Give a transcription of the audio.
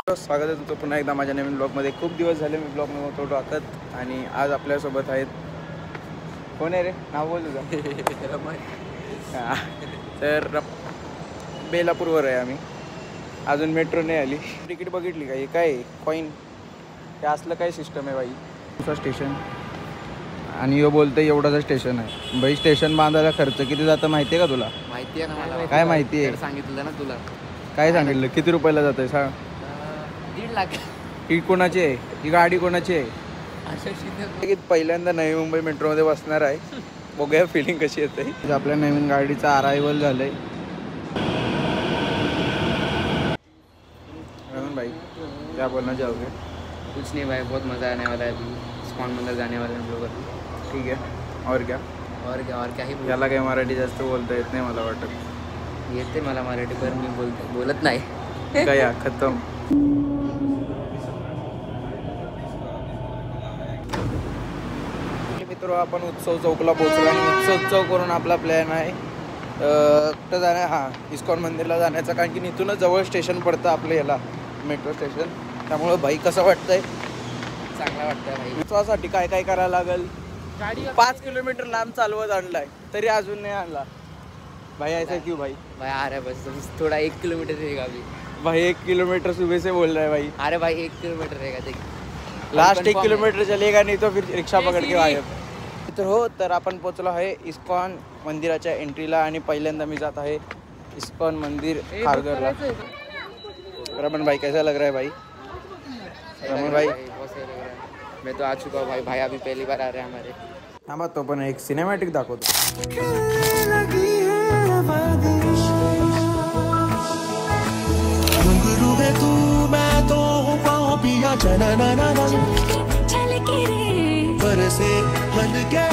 स्वागत आहे तुमचं पुन्हा एकदा माझ्या नवीन ब्लॉगमध्ये. खूप दिवस झाले मी ब्लॉग नव्हतो टाकत आणि आज आपल्यासोबत आहेत. कोण आहे रे? नाव बोल तुझं. तर बेलापूरवर आहे आम्ही. अजून मेट्रो नाही आली. तिकीट बघितली का? हे काय कॉईन हे असलं काय सिस्टम आहे बाई. तुझं स्टेशन आणि यो बोलतं एवढाच स्टेशन आहे. बाई स्टेशन बांधायला खर्च किती जातं माहिती आहे का तुला? माहिती आहे ना मला. काय माहिती आहे? सांगितलं ना तुला. काय सांगितलं? किती रुपयाला जातं आहे सांग? 1.5 लाख. ही कोणाची आहे? ही गाडी कोणाची आहे? पहिल्यांदा नवी मुंबई मेट्रोमध्ये बसणार आहे. बघूया फिलिंग कशी येते. आपल्या नवीन गाडीचा अरायवल झालंय. भाई क्या बोलना चाहोगे? कुछ नहीं भाई, बहुत मज़ा आने वाला है. अभी इस्कॉन मंदिर जाने वाले हम लोग. ठीक है. और क्या ही याला काही मराठी जास्त बोलता येत नाही मला वाटत. येते मला मराठी पण मी बोलत नाही. गया खतम. मित्र आपण उत्सव चौकला पोहोचलो आणि उत्सव करून आपला प्लॅन आहे कुठं जाण्या इस्कॉन मंदिरला जाण्याचा. कारण की इथूनच जवळ स्टेशन पडतं आपलं याला मेट्रो स्टेशन. त्यामुळं भाई कसं वाटतंय? चांगला वाटतंय भाई. उत्सवासाठी काय काय करायला लागेल? 5 किलोमीटर लांब चालवत आणलाय तरी अजून नाही आणला भाई. ऐसा क्यों भाई? भाई आ रहा है बस थोड़ा 1 किलोमीटर रहेगा अभी. भाई 1 किलोमीटर सुबह से बोल रहा है भाई. अरे भाई 1 किलोमीटर रहेगा. देख लास्ट 1 किलोमीटर चलेगा नहीं तो फिर रिक्षा पकड़ के गायब. तर हो, तर आपण पोचलो आहे इस्कॉन मंदिराच्या एंट्रीला आणि पहिल्यांदा मी जात आहे इस्कॉन मंदिर खारघरला. रमन भाई कैसा लग रहा है भाई? रमन भाई बहुत सही लग रहा है. मैं तो आ चुका हूँ भाई. भाई अभी पहली बार आ रहे हैं हमारे. थांबा तो पण एक सिनेमॅटिक दाखवतो. बरसे हल्के